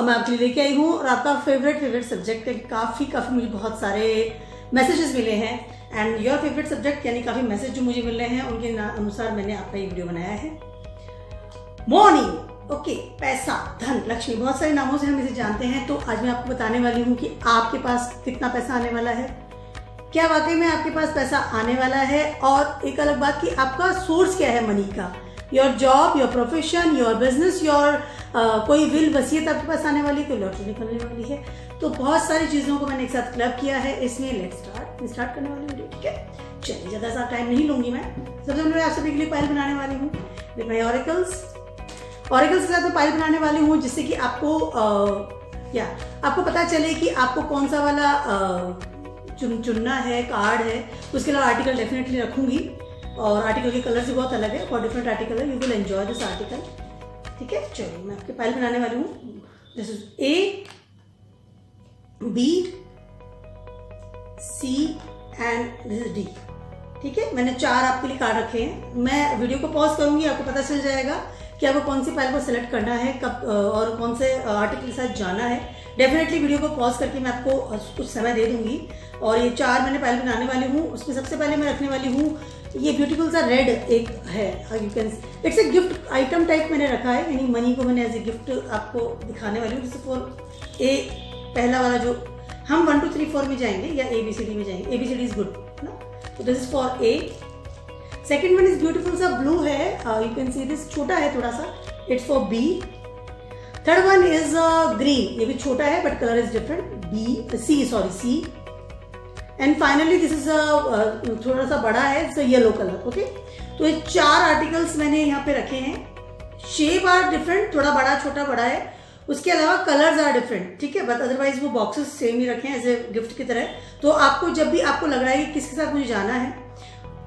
मैं आपके लिए लेके आई हूँ और आपका फेवरेट सब्जेक्ट है। काफ़ी मुझे बहुत सारे मैसेजेस मिले हैं एंड योर फेवरेट सब्जेक्ट यानी काफ़ी मैसेज जो मुझे मिल रहे हैं उनके अनुसार मैंने आपका ये वीडियो बनाया है। मॉर्निंग, ओके, पैसा, धन, लक्ष्मी, बहुत सारे नामों से हम इसे जानते हैं। तो आज मैं आपको बताने वाली हूँ कि आपके पास कितना पैसा आने वाला है, क्या वाकई में आपके पास पैसा आने वाला है, और एक अलग बात कि आपका सोर्स क्या है मनी का, your job, your profession, your business, your कोई विल, वसीयत आपके पास आने वाली, कोई लॉटरी निकलने वाली है। तो बहुत सारी चीज़ों को मैंने एक साथ क्लब किया है, इसमें लेट्स स्टार्ट करने वाली वीडियो। ठीक है, चलिए, ज़्यादा सा टाइम नहीं लूंगी मैं। सबसे पहले मैं आप सभी के लिए पाइल बनाने वाली हूँ विद माई ऑरेकल्स के साथ मैं पाइल बनाने वाली हूँ, जिससे कि आपको पता चले कि आपको कौन सा वाला चुनना है, कार्ड है। उसके अलावा आर्टिकल डेफिनेटली रखूंगी और आर्टिकल के कलर्स भी बहुत अलग है, फॉर डिफरेंट आर्टिकल है, you will enjoy this article. ठीक है, चलिए मैं आपके पाइल बनाने वाली हूँ। This is A, B, C and this is D. ठीक है, मैंने 4 आपके लिए कार्ड रखे हैं। मैं वीडियो को पॉज करूंगी, आपको पता चल जाएगा कि आपको कौन सी फाइल को सिलेक्ट करना है, कब और कौन से आर्टिकल के साथ जाना है। डेफिनेटली वीडियो को पॉज करके मैं आपको कुछ समय दे दूंगी। और ये 4 मैंने फाइल बनाने वाली हूँ। उसमें सबसे पहले मैं रखने वाली हूँ ये ब्यूटीफुल सा रेड एक है, you can, it's a gift item type मैंने रखा है, यानी मनी को मैंने एज ए गिफ्ट आपको दिखाने वाली हूँ। जैसे फॉर ए, पहला वाला जो हम 1 2 3 4 में जाएंगे या ABCD में जाएंगे, ABCD इज गुड ना, तो this is for A. Second one is beautiful सा ब्लू है, यू कैन सी दिस, छोटा है थोड़ा सा, it's for B. Third one is green, ये भी छोटा है but colour is different, C. And finally this is थोड़ा सा बड़ा है, इट्स येलो कलर। ओके, तो ये 4 आर्टिकल्स मैंने यहाँ पे रखे हैं। शेप आर डिफरेंट, थोड़ा बड़ा, छोटा, बड़ा है। उसके अलावा कलर्स आर डिफरेंट। ठीक है, बट अदरवाइज वो बॉक्सेस सेम ही रखे हैं एज ए गिफ्ट की तरह। तो आपको जब भी आपको लग रहा है कि किसके साथ मुझे जाना है,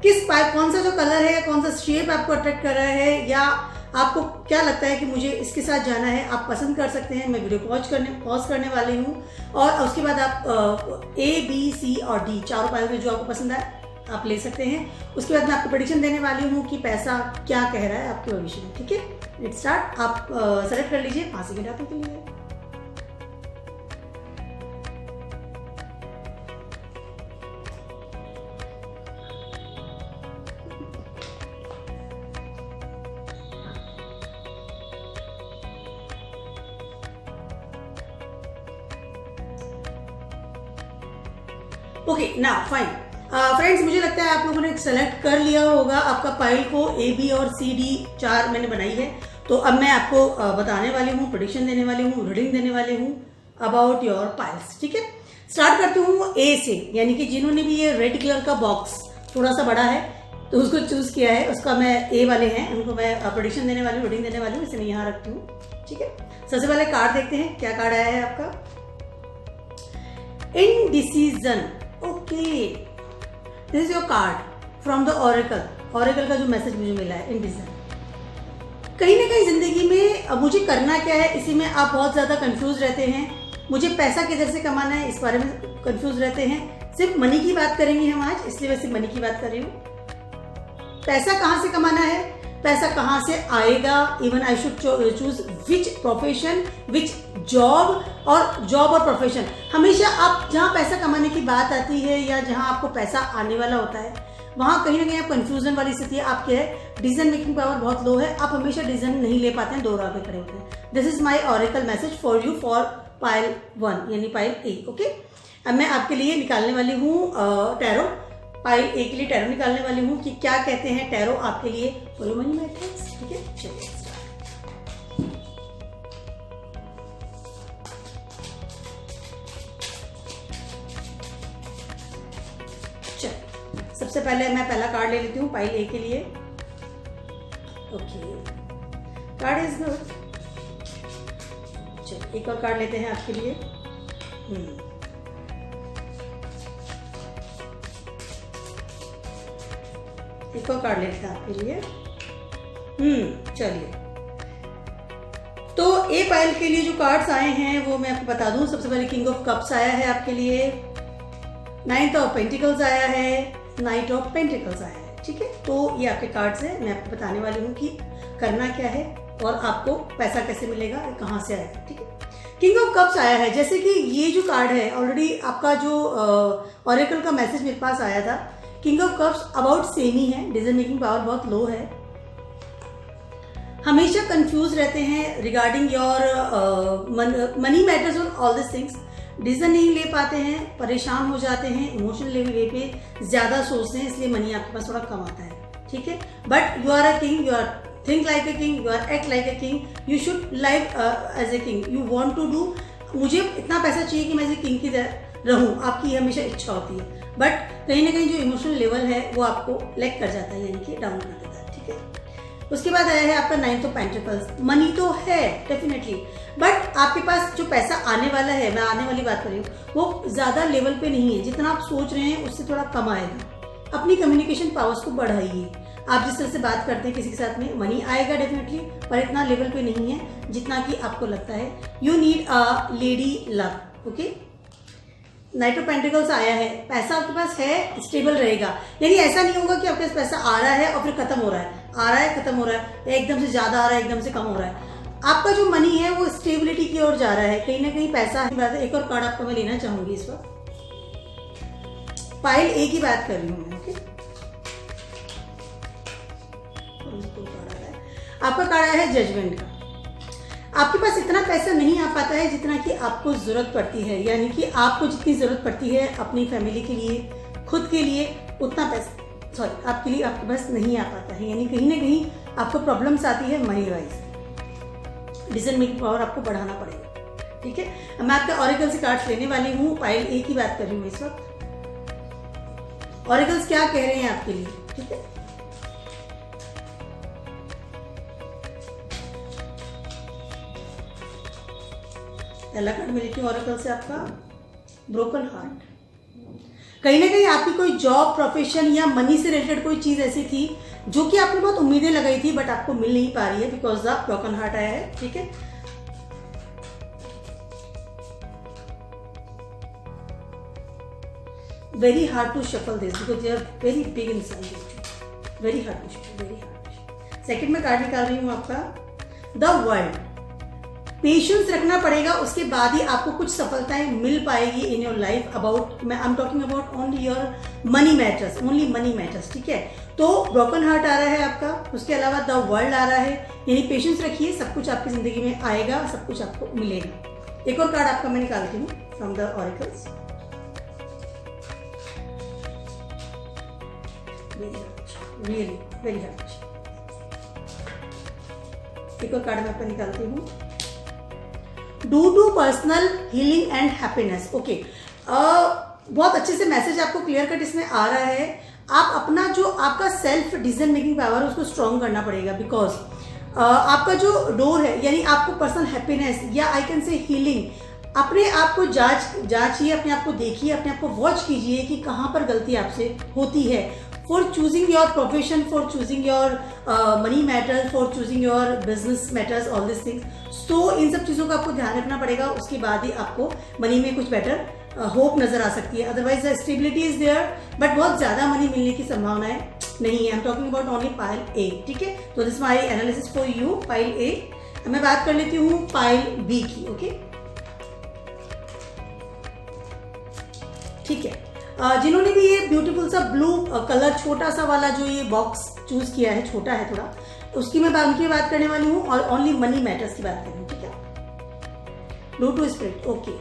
कौन सा जो कलर है, कौन सा शेप आपको अट्रैक्ट कर रहा है, या आपको क्या लगता है कि मुझे इसके साथ जाना है, आप पसंद कर सकते हैं। मैं वीडियो पॉज करने वाली हूँ और उसके बाद आप A, B, C और D 4 फाइल में जो आपको पसंद आए आप ले सकते हैं। उसके बाद मैं आपको प्रेडिक्शन देने वाली हूँ कि पैसा क्या कह रहा है आपके भविष्य में। ठीक है, लेट्स स्टार्ट। आप सेलेक्ट कर लीजिए फांसी के डातों के लिए। ओके, नाउ फाइन फ्रेंड्स, मुझे लगता है आप लोगों ने सेलेक्ट कर लिया होगा आपका पाइल को। A, B और C, D 4 मैंने बनाई है। तो अब मैं आपको बताने वाली हूँ, प्रेडिक्शन देने वाली हूँ, रीडिंग देने वाली हूँ अबाउट योर पाइल्स। ठीक है, स्टार्ट करती हूँ A से, यानी कि जिन्होंने भी ये रेड कलर का बॉक्स थोड़ा सा बड़ा है तो उसको चूज किया है, उसका मैं A वाले हैं, उनको मैं प्रेडिक्शन देने वाली हूँ, रीडिंग देने वाली हूँ। इसे मैं यहाँ रखती हूँ। ठीक है, सबसे पहले कार्ड देखते हैं क्या कार्ड आया है आपका। Indecision. Okay, this is your card from the oracle का जो मैसेज मुझे मिला है, इनडिसीजन। कहीं ना कहीं जिंदगी में मुझे करना क्या है, इसी में आप बहुत ज्यादा कंफ्यूज रहते हैं। मुझे पैसा किधर से कमाना है, इस बारे में कंफ्यूज रहते हैं। सिर्फ मनी की बात करेंगे हम आज, इसलिए मैं सिर्फ मनी की बात कर रही हूँ। पैसा कहाँ से कमाना है, पैसा कहाँ से आएगा, even I should choose which profession, which job और प्रोफेशन। हमेशा आप जहाँ पैसा कमाने की बात आती है या जहाँ आपको पैसा आने वाला होता है, वहाँ कहीं ना कहीं आप कंफ्यूजन वाली स्थिति आपकी है। डिसीजन मेकिंग पावर बहुत लो है, आप हमेशा डिसीजन नहीं ले पाते हैं, 2 राह पे खड़े होते हैं। This is my oracle message for you for pile 1 यानी पाइल A। ओके, अब मैं आपके लिए निकालने वाली हूँ टैरो। पाइल A के लिए टैरो निकालने वाली हूँ कि क्या कहते हैं टैरो आपके लिए फॉर योर मनी मैटर्स। ठीक है, चलिए सबसे पहले मैं पहला कार्ड ले लेती हूँ पाइल A के लिए। Okay, card is good. चलिए एक और कार्ड लेते हैं आपके लिए। एक और कार्ड लेते हैं आपके लिए। चलिए, तो ए पाइल के लिए जो कार्ड्स आए हैं वो मैं आपको बता दूं। सबसे पहले किंग ऑफ कप्स आया है आपके लिए, 9 ऑफ पेंटिकल्स आया है, नाइट ऑफ पेंटिकल्स आया है। ठीक है, तो ये आपके कार्ड्स हैं। मैं आपको बताने वाली हूँ कि करना क्या है और आपको पैसा कैसे मिलेगा, कहाँ से आएगा। ठीक है, किंग ऑफ कप्स आया है, जैसे कि ये जो कार्ड है ऑलरेडी आपका जो ऑरेकल का मैसेज मेरे पास आया था, king of cups about same ही है, डिसीजन मेकिंग पावर बहुत लो है, हमेशा कंफ्यूज रहते हैं रिगार्डिंग योर मनी मैटर्स और ऑल दिस थिंग्स, डिसीजन नहीं ले पाते हैं, परेशान हो जाते हैं, इमोशनल लेवल पे ज्यादा सोचते हैं, इसलिए मनी आपके पास थोड़ा कम आता है, ठीक है। But you are a king, you are think like a king, you are act like a king, you should like as a king, you want to do, मुझे इतना पैसा चाहिए कि मैं एज ए किंग की तरह रहूं, आपकी हमेशा इच्छा होती है, बट कहीं ना कहीं जो इमोशनल लेवल है वो आपको लैक कर जाता है, यानी कि डाउन कर देता है, ठीक है। उसके बाद आया है आपका 9 ऑफ पेंटिकल्स, मनी तो है डेफिनेटली, बट आपके पास जो पैसा आने वाला है, मैं आने वाली बात कर रही हूँ, वो ज्यादा लेवल पे नहीं है, जितना आप सोच रहे हैं उससे थोड़ा कम आएगा। अपनी कम्युनिकेशन पावर्स को बढ़ाइए, आप जिस तरह से बात करते हैं किसी के साथ में, मनी आएगा डेफिनेटली, पर इतना लेवल पे नहीं है जितना कि आपको लगता है। You need a lady love, okay. Night of pentacles आया है, पैसा आपके पास है, स्टेबल रहेगा, यानी ऐसा नहीं होगा कि आपके पास पैसा आ रहा है और फिर खत्म हो रहा है, आ रहा है खत्म हो रहा है, एकदम से ज्यादा आ रहा है एकदम से कम हो रहा है। आपका जो मनी है वो स्टेबिलिटी की ओर जा रहा है, कहीं ना कहीं पैसा है। एक और कार्ड आपको मैं लेना चाहूंगी इस वक्त, पाइल ए की बात कर रही हूँ मैं, ओके। आपका कार्ड आया है जजमेंट का। आपके पास इतना पैसा नहीं आ पाता है जितना कि आपको जरूरत पड़ती है, यानी कि आपको जितनी जरूरत पड़ती है अपनी फैमिली के लिए, खुद के लिए, उतना पैसा आपके लिए आपके पास नहीं आ पाता है, यानी कहीं ना कहीं आपको प्रॉब्लम्स आती है money wise, decision making power आपको बढ़ाना पड़ेगा, ठीक है। मैं आपके ऑरेकल से कार्ड्स लेने वाली हूँ, पाइल ए की बात कर रही हूँ इस वक्त। ऑरेकल्स क्या कह रहे हैं आपके लिए, ठीक है। पहला कार्ड मिली थी ऑरेकल से आपका ब्रोकन हार्ट। कहीं ना कहीं आपकी कोई जॉब, प्रोफेशन या मनी से रिलेटेड कोई चीज ऐसी थी जो कि आपने बहुत उम्मीदें लगाई थी बट आपको मिल नहीं पा रही है, बिकॉज द ब्रोकन हार्ट आया है, ठीक है। Very hard to shuffle this because they are very big in size, very hard to shuffle, very hard. Second में कार्ड निकाल रही हूं आपका द वर्ल्ड। पेशेंस रखना पड़ेगा, उसके बाद ही आपको कुछ सफलताएं मिल पाएगी इन योर लाइफ। अबाउट मैं I am talking about only your money matters, only money matters, ठीक है। तो ब्रोकन हार्ट आ रहा है आपका, उसके अलावा द वर्ल्ड आ रहा है, यानी पेशेंस रखिए, सब कुछ आपकी जिंदगी में आएगा, सब कुछ आपको मिलेगा। एक और कार्ड आपका मैं निकालती हूँ from the oracles. Really very hard. एक और कार्ड मैं आपका निकालती हूँ, due to personal healing and happiness, okay. बहुत अच्छे से मैसेज आपको क्लियर कट इसमें आ रहा है। आप अपना जो आपका सेल्फ डिसीजन मेकिंग पावर उसको स्ट्रॉन्ग करना पड़ेगा, बिकॉज आपका जो डोर है, यानी आपको पर्सनल हैप्पीनेस या आई कैन से हीलिंग, अपने आप को जांचिए, अपने आप को देखिए, अपने आप को वॉच कीजिए कि कहाँ पर गलती आपसे होती है। For choosing your profession, for choosing your money matters, for choosing your business matters, all this things. तो इन सब चीज़ों का आपको ध्यान रखना पड़ेगा, उसके बाद ही आपको मनी में कुछ बेटर होप नजर आ सकती है। Otherwise the stability is there, but बहुत ज्यादा मनी मिलने की संभावनाएं नहीं है। I am talking about only pile A, ठीक है। तो this my analysis for you, pile A. मैं बात कर लेती हूँ पाइल बी की, ओके, ठीक है। जिन्होंने भी ये ब्यूटीफुल सा ब्लू कलर छोटा सा वाला जो ये बॉक्स चूज किया है, छोटा है थोड़ा, उसकी मैं उनकी बात करने वाली हूँ और ओनली मनी मैटर्स की बात कर रही हूँ, ठीक है। डो टू स्पिरिट, ओके।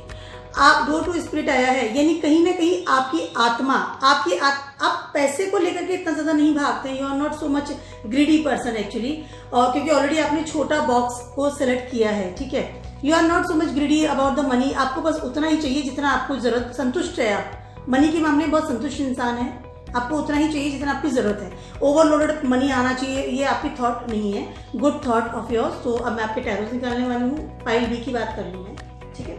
आप डो टू स्पिरिट आया है, यानी कहीं ना कहीं आपकी आत्मा, आप पैसे को लेकर के इतना ज्यादा नहीं भागते हैं। You are not so much greedy person actually, और क्योंकि ऑलरेडी आपने छोटा बॉक्स को सिलेक्ट किया है, ठीक है। You are not so much greedy about the money, आपको बस उतना ही चाहिए जितना आपको जरूरत, संतुष्ट है आप मनी के मामले में, बहुत संतुष्ट इंसान है, आपको उतना ही चाहिए जितना आपकी जरूरत है। ओवरलोडेड मनी आना चाहिए, ये आपकी थॉट नहीं है, गुड थॉट ऑफ योर्स। तो अब मैं आपके टैरोस निकालने वाली हूँ, पाइल बी की बात कर रही हूँ मैं, ठीक है।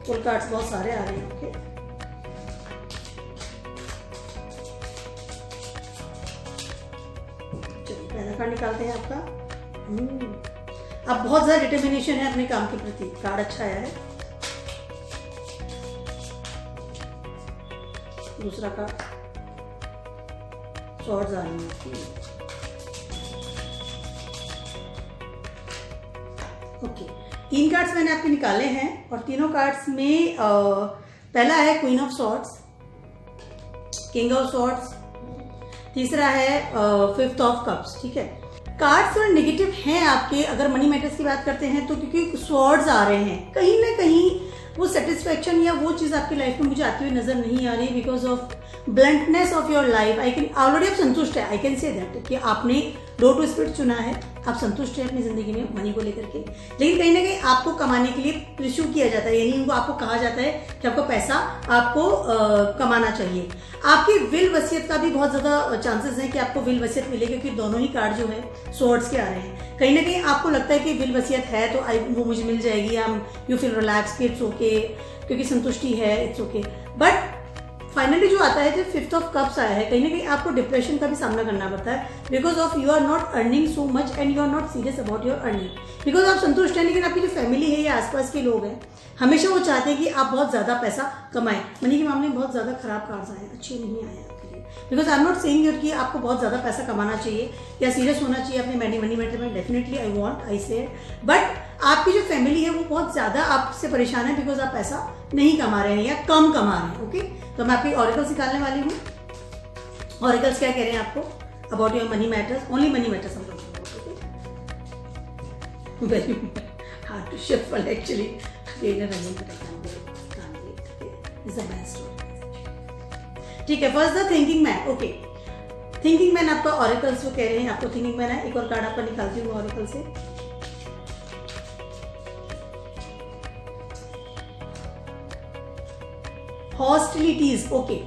फुल कार्ड्स बहुत सारे आ रहे हैं, ओके। चलिए पहला कार्ड निकालते हैं आपका। अब बहुत ज्यादा डिटर्मिनेशन है अपने काम के प्रति, कार्ड अच्छा आया है। दूसरा कार्ड सॉर्ड्स आ रही है, ओके, 3 कार्ड्स मैंने आपके निकाले हैं और तीनों कार्ड्स में पहला है queen of swords, king of swords, तीसरा है 5th ऑफ कप्स। ठीक है, कार्ड्स थोड़े नेगेटिव हैं आपके अगर मनी मैटर्स की बात करते हैं तो, क्योंकि स्वॉर्ड्स आ रहे हैं, कहीं ना कहीं वो सेटिस्फेक्शन या वो चीज़ आपकी लाइफ में मुझे आती हुई नजर नहीं आ रही because of bluntness of your life. I can already आप संतुष्ट है, आई कैन से दैट कि आपने डोर टू स्पिरिट चुना है, आप संतुष्ट हैं अपनी जिंदगी में मनी को लेकर के, लेकिन कहीं ना कहीं आपको कमाने के लिए प्रिस्यू किया जाता है, यानी उनको आपको कहा जाता है कि आपको पैसा आपको कमाना चाहिए। आपकी विल वसीयत का भी बहुत ज्यादा चांसेस हैं कि आपको विल वसीयत मिले, क्योंकि दोनों ही कार्ड जो है स्वॉर्ड्स के आ रहे हैं। कहीं ना कहीं आपको लगता है कि विल वसीयत है तो वो मुझे मिल जाएगी, you feel relax, it's okay, क्योंकि संतुष्टि है, इट्स ओके। बट फाइनली जो आता है जो 5th ऑफ कप्स आया है, कहीं ना कहीं आपको डिप्रेशन का भी सामना करना पड़ता है because of you are not earning so much and you are not serious about your earning, because आप संतुष्ट हैं लेकिन आपकी जो फैमिली है या आसपास के लोग हैं हमेशा वो चाहते हैं कि आप बहुत ज्यादा पैसा कमाएं। मनी के मामले में बहुत ज्यादा खराब कार्ड्स आए, अच्छे नहीं आए आपके लिए, because I am not saying that कि आपको बहुत ज्यादा पैसा कमाना चाहिए या सीरियस होना चाहिए अपने मनी मैटर में, डेफिनेटली आई वांट, आई से, बट आपकी जो फैमिली है वो बहुत ज्यादा आपसे परेशान है बिकॉज आप पैसा नहीं कमा रहे हैं या कम कमा रहे हैं। ओके, तो मैं आपकी ऑरिकल्स निकालने वाली हूँ। ऑरिकल्स क्या कह रहे हैं आपको about your money matters, only money matters हम लोग, very hard to shift actually, ठीक है। First the thinking man. Okay, thinking man आपका ऑरिकल्स जो कह रहे हैं आपको थिंकिंग मैन है। एक और कार्ड आपका निकालती हूँ ऑरिकल से। हॉस्टिलिटीज। ओके,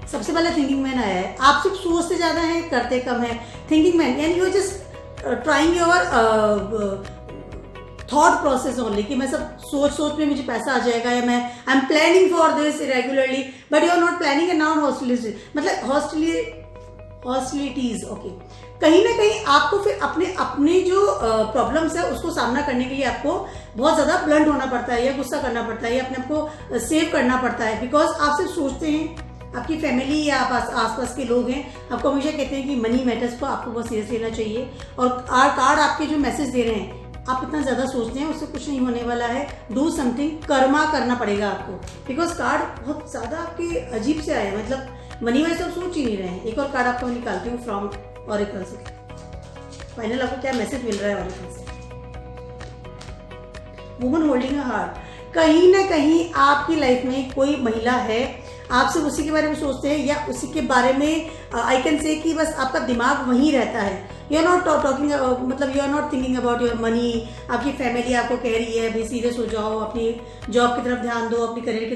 सबसे पहले थिंकिंग मैन आया है, आप सिर्फ सोचते ज्यादा हैं करते कम है। थिंकिंग मैन यानी you just trying your thought process only कि मैं सब सोच में मुझे पैसा आ जाएगा या मैं I am planning for this regularly, but you are not planning and now hostilities, मतलब हॉस्टिलिटीज। ओके, कहीं ना कहीं आपको फिर अपने जो प्रॉब्लम्स है उसको सामना करने के लिए आपको बहुत ज्यादा ब्लंट होना पड़ता है या गुस्सा करना पड़ता है या अपने आप को सेव करना पड़ता है, बिकॉज आप सिर्फ सोचते हैं। आपकी फैमिली या आसपास के लोग हैं आपको हमेशा कहते हैं कि मनी मैटर्स को आपको बहुत सीरियस लेना चाहिए, और कार्ड आपके जो मैसेज दे रहे हैं आप इतना ज्यादा सोचते हैं उससे कुछ नहीं होने वाला है, डू समथिंग, कर्मा करना पड़ेगा आपको, बिकॉज कार्ड बहुत ज्यादा आपके अजीब से आए, मतलब मनी वाइज आप सोच ही नहीं रहे हैं। एक और कार्ड आपको निकालती हूँ फ्रॉम ऑरिकल से, फाइनल आपको क्या मैसेज मिल रहा है ऑरिकल से। वुमन होल्डिंग अ हार्ट, कहीं ना कहीं आपकी लाइफ में कोई महिला है, आप सिर्फ उसी के बारे में सोचते हैं या उसी के बारे में आई कैन से कि बस आपका दिमाग वहीं रहता है, यू आर नॉट टॉकिंग, मतलब you are not thinking about your money. आपकी फैमिली आपको कह रही है भाई सीरियस हो जाओ, अपनी जॉब की तरफ ध्यान दो, अपनी करियर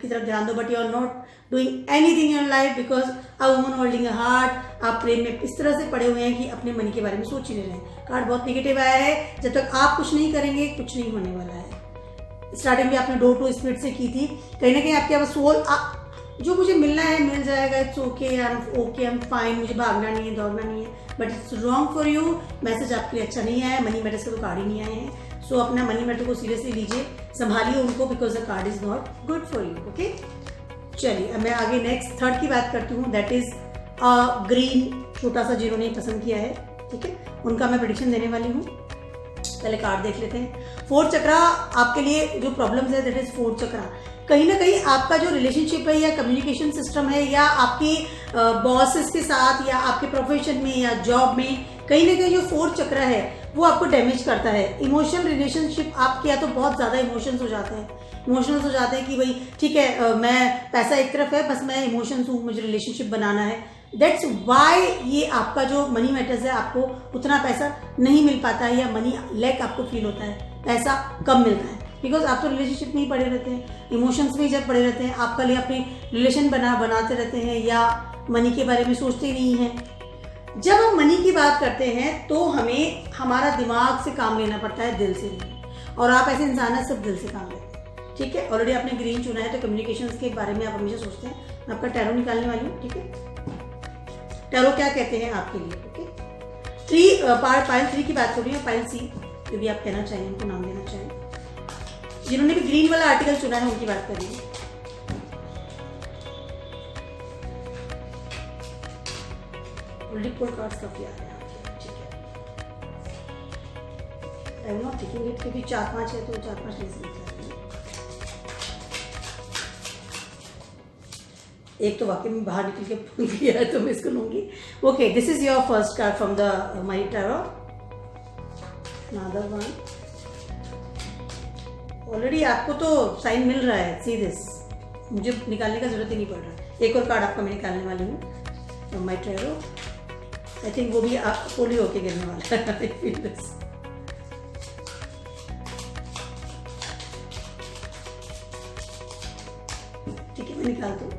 की तरफ ध्यान दो, but you are not doing anything in your life because a woman holding a heart. आप प्रेम में इस तरह से पड़े हुए हैं कि अपने मनी के बारे में सोच ही नहीं रहे। कार्ड बहुत निगेटिव आया है, जब तक आप कुछ नहीं करेंगे कुछ नहीं होने वाला है। स्टार्टिंग भी आपने डोर टू स्पिरिट से की थी, कहीं ना कहीं आपके सोल जो मुझे मिलना है मिल जाएगा, it's okay, I am fine, मुझे भागना नहीं है, दौड़ना नहीं है, but it's wrong for you. Message आपके लिए अच्छा नहीं आया, मनी मैटर्स के तो कार्ड ही नहीं आए हैं, सो अपना मनी मैटर को सीरियसली लीजिए, संभालिए उनको, because the card is not good for you. Okay, चलिए अब मैं आगे नेक्स्ट थर्ड की बात करती हूँ, दैट इज ग्रीन, छोटा सा जिन्होंने पसंद किया है, ठीक है, उनका मैं प्रेडिक्शन देने वाली हूँ। पहले कार्ड देख लेते हैं। 4th चक्रा आपके लिए जो प्रॉब्लम्स है दैट इज 4th चक्रा। कहीं ना कहीं आपका जो रिलेशनशिप है या कम्युनिकेशन सिस्टम है या आपके बॉसेस के साथ या आपके प्रोफेशन में या जॉब में, कहीं ना कहीं जो 4th चक्रा है वो आपको डैमेज करता है। इमोशनल रिलेशनशिप आपके या तो बहुत ज्यादा इमोशंस हो जाते हैं कि भाई ठीक है मैं पैसा एक तरफ है, बस मैं इमोशंस हूँ, मुझे रिलेशनशिप बनाना है। दैट्स वाई ये आपका जो मनी मैटर्स है आपको उतना पैसा नहीं मिल पाता है या मनी लैक आपको फील होता है, पैसा कम मिलता है, बिकॉज आप तो रिलेशनशिप में ही पड़े रहते हैं, इमोशंस में ही जब पड़े रहते हैं, आपका लिए अपनी रिलेशन बनाते रहते हैं या मनी के बारे में सोचते ही नहीं हैं। जब हम मनी की बात करते हैं तो हमें हमारा दिमाग से काम लेना पड़ता है, दिल से नहीं, और आप ऐसे इंसान हैं सिर्फ दिल से काम लेते हैं, ठीक है। ऑलरेडी आपने ग्रीन चुना है तो कम्युनिकेशंस के बारे में आप हमेशा सोचते हैं। मैं आपका टैरो निकालने वाली हूँ, ठीक है। टैरो क्या कहते हैं आपके लिए, ओके। पाइल 3 की बात कर रही है, पाइल सी, जो भी आप कहना चाहें, उनको नाम देना चाहें, जिन्होंने भी ग्रीन वाला आर्टिकल चुना है उनकी बात कर रही है। ऑलरेडी कोड कार्ड्स काफी आ रहे हैं, ठीक है। I am not taking it, क्योंकि 4-5 है तो 4-5 ले सकते हैं। एक तो वाकई में बाहर निकल के भूल गया है तो मैं इसको लूंगी। Okay, this is your first card from the money tarot. Another one. Already आपको तो साइन मिल रहा है, सी दिस, मुझे निकालने का जरूरत ही नहीं पड़ रहा। एक और कार्ड आपका मैं निकालने वाली हूँ from my tarot. I think वो भी पोली होके गिरने वाला है। I feel this. ठीक है, मैं निकाल दूँ।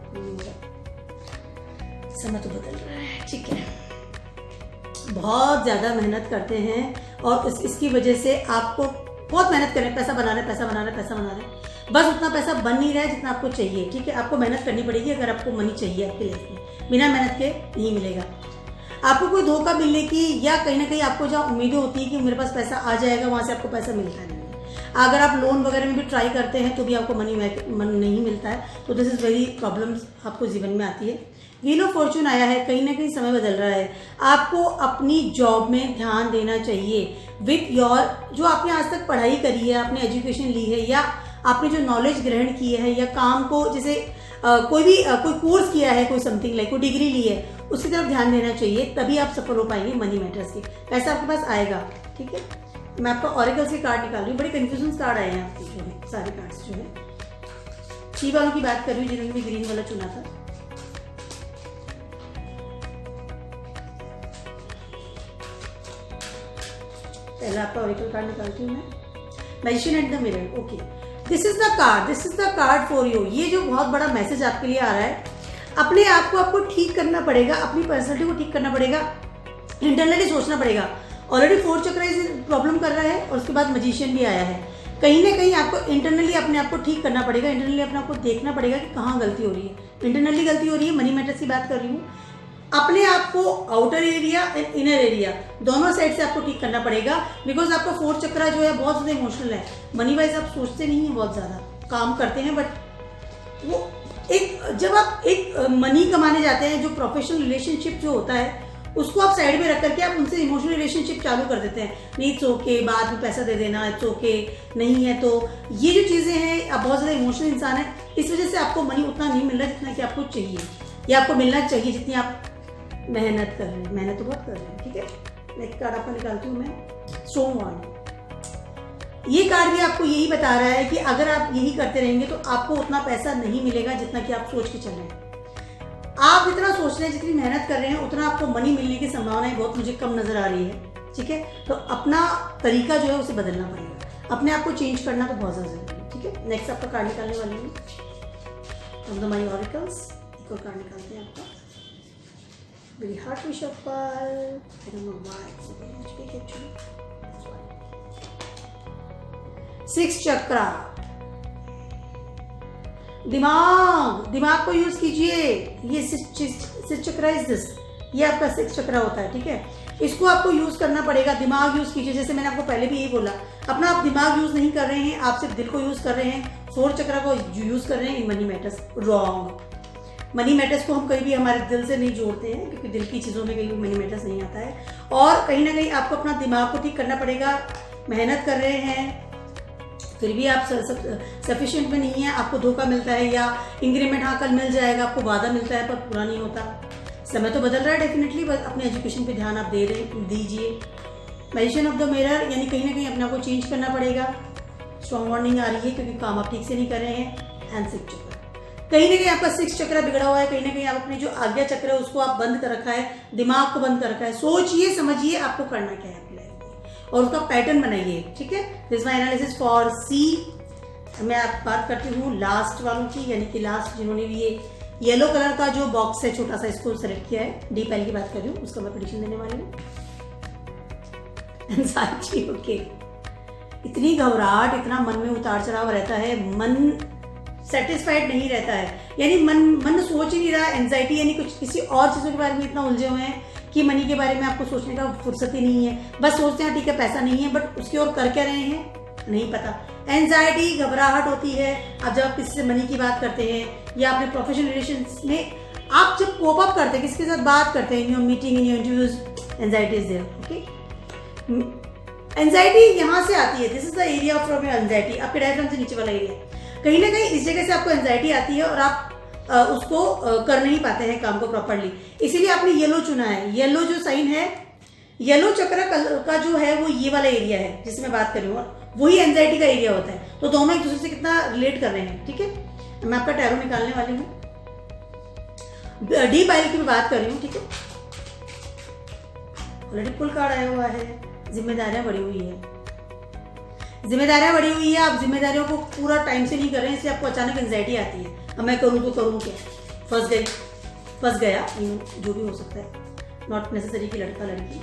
समय तो बदल रहा है, ठीक है। बहुत ज़्यादा मेहनत करते हैं और इसकी वजह से आपको बहुत मेहनत करें, पैसा बना रहे, पैसा बना रहे, पैसा बना रहे, बस उतना पैसा बन नहीं रहा है जितना आपको चाहिए। ठीक है, आपको मेहनत करनी पड़ेगी अगर आपको मनी चाहिए आपके लाइफ में, बिना मेहनत के नहीं मिलेगा। आपको कोई धोखा मिलने की या कहीं ना कहीं आपको जहाँ उम्मीदें होती है कि मेरे पास पैसा आ जाएगा, वहाँ से आपको पैसा मिलता नहीं है। अगर आप लोन वगैरह में भी ट्राई करते हैं तो भी आपको मनी नहीं मिलता है, तो दिस इज़ वेरी प्रॉब्लम्स आपको जीवन में आती है। व्हील ऑफ फॉर्चून आया है, कहीं ना कहीं समय बदल रहा है। आपको अपनी जॉब में ध्यान देना चाहिए विथ योर, जो आपने आज तक पढ़ाई करी है, आपने एजुकेशन ली है या आपने जो नॉलेज ग्रहण की है या काम को जैसे कोई कोर्स किया है, कोई समथिंग लाइक कोई डिग्री ली है, उसकी तरफ ध्यान देना चाहिए, तभी आप सफल हो पाएंगे मनी मैटर्स के। पैसा आपके पास आएगा। ठीक है, मैं आपका ऑरेकल्स के कार्ड निकाल रही हूँ। बड़े कंफ्यूजन कार्ड आए हैं आपके जो है, सारे कार्ड्स जो है। 6 वालों की बात कर रही हूँ जिन्होंने भी ग्रीन वाला चुना था। पहला आपका ऑरेकल कार्ड निकालती हूँ मैं, magician and the mirror. Okay, this is the card, this is the card for you. ये जो बहुत बड़ा मैसेज आपके लिए आ रहा है, अपने आप को आपको ठीक करना पड़ेगा, अपनी पर्सनैलिटी को ठीक करना पड़ेगा, इंटरनली सोचना पड़ेगा। ऑलरेडी 4 चक्र इस प्रॉब्लम कर रहा है और उसके बाद मैजिशियन भी आया है। कहीं ना कहीं आपको इंटरनली अपने आप को ठीक करना पड़ेगा, इंटरनली अपने आप को देखना पड़ेगा कि कहाँ गलती हो रही है। इंटरनली गलती हो रही है, मनी मैटर्स की बात कर रही हूँ। अपने आप को outer area and inner area दोनों साइड से आपको ठीक करना पड़ेगा, बिकॉज आपका 4 चक्र जो है बहुत ज़्यादा इमोशनल है। मनी वाइज आप सोचते नहीं हैं, बहुत ज़्यादा काम करते हैं, बट वो जब आप एक मनी कमाने जाते हैं, जो प्रोफेशनल रिलेशनशिप जो होता है उसको आप साइड में रख करके आप उनसे इमोशनल रिलेशनशिप चालू कर देते हैं। नहीं, इट्स ओके, बाद में पैसा दे देना, इट्स ओके, नहीं है तो ये जो चीज़ें हैं, आप बहुत ज़्यादा इमोशनल इंसान है, इस वजह से आपको मनी उतना नहीं मिल रहा जितना कि आपको चाहिए या आपको मिलना चाहिए जितनी आप मेहनत कर रहे हैं। मेहनत तो बहुत कर रहे हैं। ठीक है, नेक्स्ट कार्ड आपका निकालती हूँ मैं, स्टोनवॉल। ये कार्ड भी आपको यही बता रहा है कि अगर आप यही करते रहेंगे तो आपको उतना पैसा नहीं मिलेगा जितना कि आप सोच के चल रहे हैं। आप जितना सोच रहे हैं, जितनी मेहनत कर रहे हैं, उतना आपको मनी मिलने की संभावनाएं बहुत मुझे कम नजर आ रही है। ठीक है, तो अपना तरीका जो है उसे बदलना पड़ेगा, अपने आप को चेंज करना तो बहुत ज़्यादा जरूरी है। ठीक है, नेक्स्ट आपका कार्ड निकालने वाली हूँ फ्रॉम द मनी ऑरेकल्स। एक और कार्ड निकालते हैं आपका, very hard to shuffle. I don't know why it's so much big actually. That's why. 6 चक्रा, दिमाग को यूज कीजिए। ये 6 चक्रा इज दिस, ये आपका 6 चक्रा होता है। ठीक है, इसको आपको यूज करना पड़ेगा, दिमाग यूज कीजिए। जैसे मैंने आपको पहले भी यही बोला, अपना आप दिमाग यूज नहीं कर रहे हैं, आप सिर्फ दिल को यूज कर रहे हैं, 4 चक्रा को यूज कर रहे हैं in money matters. Wrong, money matters को हम कहीं भी हमारे दिल से नहीं जोड़ते हैं, क्योंकि दिल की चीज़ों में कहीं भी मनी मैटर्स नहीं आता है। और कहीं ना कहीं आपको अपना दिमाग को ठीक करना पड़ेगा। मेहनत कर रहे हैं फिर भी आप सफिशिएंट में नहीं है, आपको धोखा मिलता है या इंक्रीमेंट हाँ कल मिल जाएगा, आपको वादा मिलता है पर पूरा नहीं होता। समय तो बदल रहा है डेफिनेटली, बस अपने एजुकेशन पे ध्यान आप दीजिए। मैजिशियन ऑफ द मिरर, यानी कहीं ना कहीं अपने आप को चेंज करना पड़ेगा। स्ट्रॉन्ग वार्निंग आ रही है क्योंकि काम आप ठीक से नहीं कर रहे हैं। एंड 6 चक्र, कहीं ना कहीं आपका 6 चक्र बिगड़ा हुआ है, कहीं ना कहीं आप अपने जो आज्ञा चक्र है उसको आप बंद कर रखा है, दिमाग को बंद कर रखा है। सोचिए समझिए आपको करना क्या है अपनी लाइफ में और उसका पैटर्न बनाइए। ठीक है, दिस माय एनालिसिस फॉर सी। मैं आप बात करती हूँ लास्ट वालों की, यानी कि लास्ट जिन्होंने भी ये येलो कलर का जो बॉक्स है छोटा सा, इसको सेलेक्ट किया है। डी पहले की बात कर रही हूँ, उसका मैं प्रेडिक्शन देने वाली हूँ। एंजाइटी, ओके, इतनी घबराहट, इतना मन में उतार चढ़ाव रहता है, मन सेटिस्फाइड नहीं रहता है, यानी मन सोच ही नहीं रहा। एंजाइटी यानी कुछ किसी और चीज़ों के बारे में इतना उलझे हुए हैं कि मनी के बारे में आपको सोचने का फुर्सत ही नहीं है। बस सोचते हैं ठीक है पैसा नहीं है, बट उसकी ओर कर क्या रहे हैं नहीं पता। एंजाइटी, घबराहट होती है अब जब आप किसी से मनी की बात करते हैं या अपने प्रोफेशनल रिलेशंस में आप जब कोप अप करते हैं, किसी के साथ बात करते हैं, in your meeting, in your interviews, anxiety is there. Okay, anxiety यहाँ से आती है, this is the area from your anxiety, आपके डायफ्राम से नीचे वाला एरिया। कहीं ना कहीं इस जगह से आपको एंजाइटी आती है और आप उसको कर नहीं पाते हैं काम को प्रॉपरली, इसीलिए आपने येलो चुना है। येलो जो साइन है, येलो चक्र का जो है वो ये वाला एरिया है जिसमें बात कर रही हूँ, वही एंजाइटी का एरिया होता है। तो दोनों एक दूसरे से कितना रिलेट कर रहे हैं, ठीक है। मैं आपका टैरो निकालने वाली हूँ, डी पाइल की मैं बात कर रही हूँ, ठीक है। ऑलरेडी फुल कार्ड आया हुआ है, जिम्मेदारियां बढ़ी हुई है, जिम्मेदारियां बढ़ी हुई है। आप जिम्मेदारियों को पूरा टाइम से नहीं कर रहे हैं, इसलिए आपको अचानक एंजाइटी आती है, अब मैं करूँ तो करूँ क्या, फंस गया, जो भी हो सकता है, नॉट नेसेसरी कि लड़का लड़की।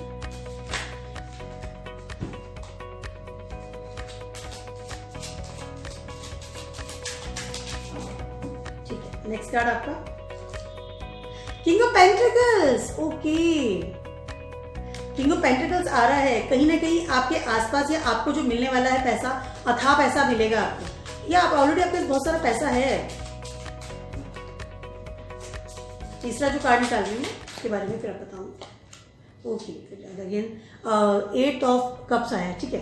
ठीक है, नेक्स्ट कार्ड आपका king of pentacles. Okay, king of pentacles आ रहा है, कहीं ना कहीं आपके आसपास या आपको जो मिलने वाला है पैसा, अथाह पैसा मिलेगा आपको, या आप ऑलरेडी आपके बहुत सारा पैसा है। तीसरा जो कार्ड निकाल रही हूँ उसके बारे में फिर आप बताऊँ। ओके, अगेन 8 ऑफ कप्स आया है, ठीक है।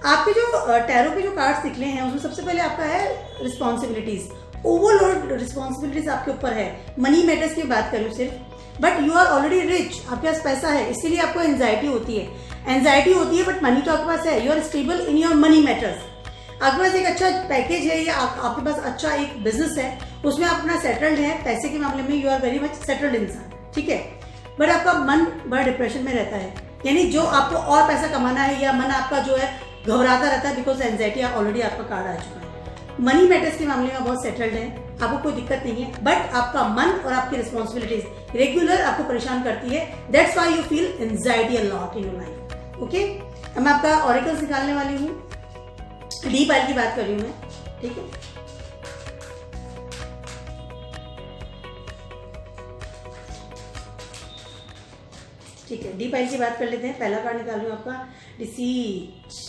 आपके जो टैरो के जो कार्ड्स निकले हैं उसमें सबसे पहले आपका है रिस्पॉन्सिबिलिटीज, ओवरलोड रिस्पॉन्सिबिलिटीज आपके ऊपर है। मनी मैटर्स की बात करूँ सिर्फ, but you are already rich, आपके पास पैसा है, इसीलिए आपको एंजाइटी होती है। एंजाइटी होती है बट मनी तो आपके पास है, you are stable in your money matters. आपके पास एक अच्छा पैकेज है या आपके पास अच्छा एक बिजनेस है, उसमें आप अपना सेटल्ड है, पैसे के मामले में you are very much settled इंसान, ठीक है। बट आपका मन बड़ा डिप्रेशन में रहता है, यानी जो आपको और पैसा कमाना है या मन आपका जो है घबराता रहता है, बिकॉज एंजाइटी ऑलरेडी आपका कार्ड आ चुका है। मनी मैटर्स के मामले में बहुत सेटल्ड है, आपको कोई दिक्कत नहीं है, बट आपका मन और आपकी रिस्पॉन्सिबिलिटीज रेगुलर आपको परेशान करती है, that's why you feel anxiety a lot in your life. Okay, अब मैं आपका ऑरेकल्स निकालने वाली हूँ, डी पाइल की बात कर रही हूँ मैं, ठीक है। ठीक है, डी पाइल की बात कर लेते हैं। पहला कार्ड निकाल रही हूँ आपका डिसीट।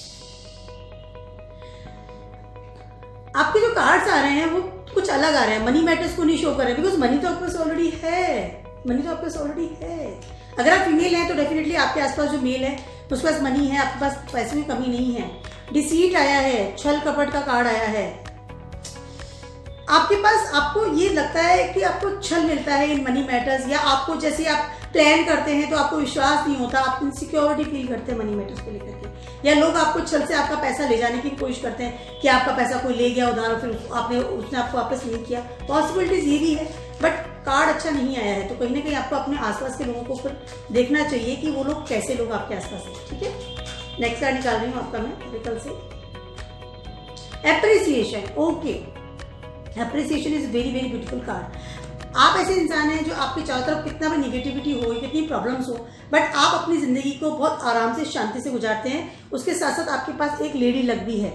आपके जो कार्ड्स आ रहे हैं वो कुछ अलग आ रहे हैं, मनी मैटर्स को नहीं शो कर रहे हैं, बिकॉज मनी तो आपके पास ऑलरेडी है, मनी तो आपके पास ऑलरेडी है। अगर आप फीमेल हैं तो डेफिनेटली आपके आसपास जो मेल है उसके पास मनी है, आपके पास पैसे में कमी नहीं है। डिसीट आया है, छल कपट का कार्ड आया है। आपके पास, आपको ये लगता है कि आपको छल मिलता है इन मनी मैटर्स, या आपको जैसे आप प्लान करते हैं तो आपको विश्वास नहीं होता, आप इनसिक्योरिटी फील करते हैं मनी मैटर्स को लेकर के, या लोग आपको छल से आपका पैसा ले जाने की कोशिश करते हैं कि आपका पैसा कोई ले गया उधार, फिर उसने आपको वापस नहीं किया। पॉसिबिलिटीज ये भी है, बट कार्ड अच्छा नहीं आया है, तो कहीं ना कहीं आपको अपने आसपास के लोगों को फिर देखना चाहिए कि वो लोग कैसे लोग आपके आसपास हैं, ठीक है। नेक्स्ट कार्ड निकाल रही हूँ आपका मैं ऑरेकल से, appreciation. Okay, appreciation is very very beautiful card. आप ऐसे इंसान हैं जो आपके चारों तरफ कितना भी निगेटिविटी हो, कितनी प्रॉब्लम्स हो, बट आप अपनी जिंदगी को बहुत आराम से शांति से गुजारते हैं। उसके साथ साथ आपके पास एक लेडी लक भी है,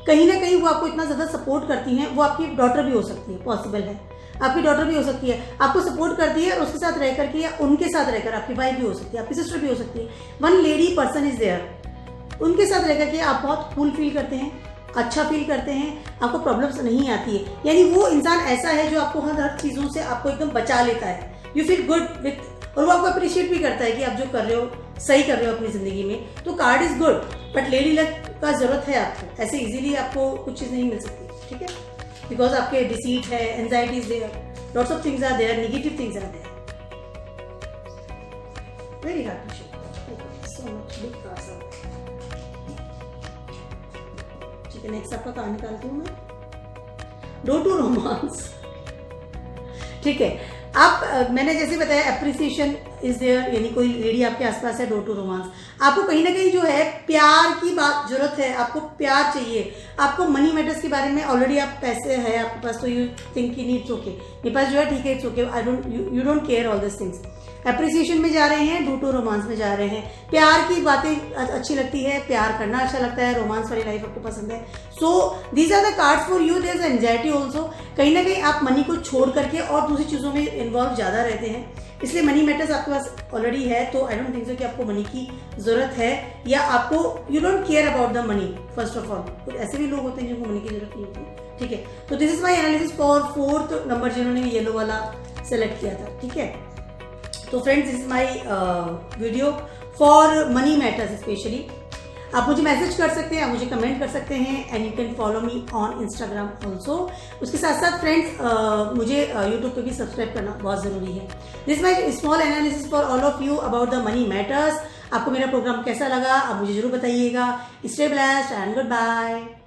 कहीं ना कहीं वो आपको इतना ज्यादा सपोर्ट करती हैं। वो आपकी डॉटर भी हो सकती है, पॉसिबल है, आपकी डॉटर भी हो सकती है, आपको सपोर्ट करती है, और उसके साथ रह करके या उनके साथ रहकर आपकी वाइफ भी हो सकती है, आपकी सिस्टर भी हो सकती है। One lady person is there, उनके साथ रह करके आप बहुत कूल फील करते हैं, अच्छा फील करते हैं, आपको प्रॉब्लम्स नहीं आती है। यानी वो इंसान ऐसा है जो आपको हर चीजों से आपको एकदम बचा लेता है, यू फील गुड विथ, और वो आपको अप्रिशिएट भी करता है कि आप जो कर रहे हो सही कर रहे हो अपनी जिंदगी में। तो card is good, but lady luck का जरूरत है आपको, ऐसे इजीली आपको कुछ चीज नहीं मिल सकती, ठीक है। बिकॉज आपके डिसीट है, anxiety is there, lots of things are there, negative things are there, very hard to share, so much big cards are. ठीक है, नेक्स्ट आपका कार्ड निकालती हूँ मैं, डो टू रोमांस। ठीक है, आप मैंने जैसे बताया एप्रिसिएशन इज देयर, यानी कोई लेडी आपके आसपास है, डो टू रोमांस। आपको कहीं ना कहीं जो है प्यार की बात जरूरत है, आपको प्यार चाहिए। आपको मनी मैटर्स के बारे में ऑलरेडी आप पैसे है आपके पास, तो यू थिंक कि इट्स ओके, मेरे पास जो है ठीक है, it's okay, I don't, you don't care all this things. Appreciation में जा रहे हैं, डू टू रोमांस में जा रहे हैं, प्यार की बातें अच्छी लगती है, प्यार करना अच्छा लगता है, रोमांस वाली लाइफ आपको पसंद है। So these are the cards for you. There is anxiety also, कहीं ना कहीं आप मनी को छोड़ करके और दूसरी चीज़ों में इन्वॉल्व ज़्यादा रहते हैं, इसलिए मनी मैटर्स आपके पास ऑलरेडी है। तो आई डोंट थिंक सो कि आपको मनी की जरूरत है, या आपको you don't care about the money first of all. कुछ ऐसे भी लोग होते हैं जिनको मनी की जरूरत नहीं होती, ठीक है। तो this is my analysis for 4th number जिन्होंने येलो वाला सेलेक्ट किया था, ठीक है। तो friends, this is my video for money matters specially. आप मुझे मैसेज कर सकते हैं, आप मुझे कमेंट कर सकते हैं and you can follow me on Instagram also. उसके साथ साथ फ्रेंड्स मुझे यूट्यूब पे भी सब्सक्राइब करना बहुत ज़रूरी है। This my small analysis for all of you about the money matters. आपको मेरा प्रोग्राम कैसा लगा आप मुझे जरूर बताइएगा। Stay blessed and good bye.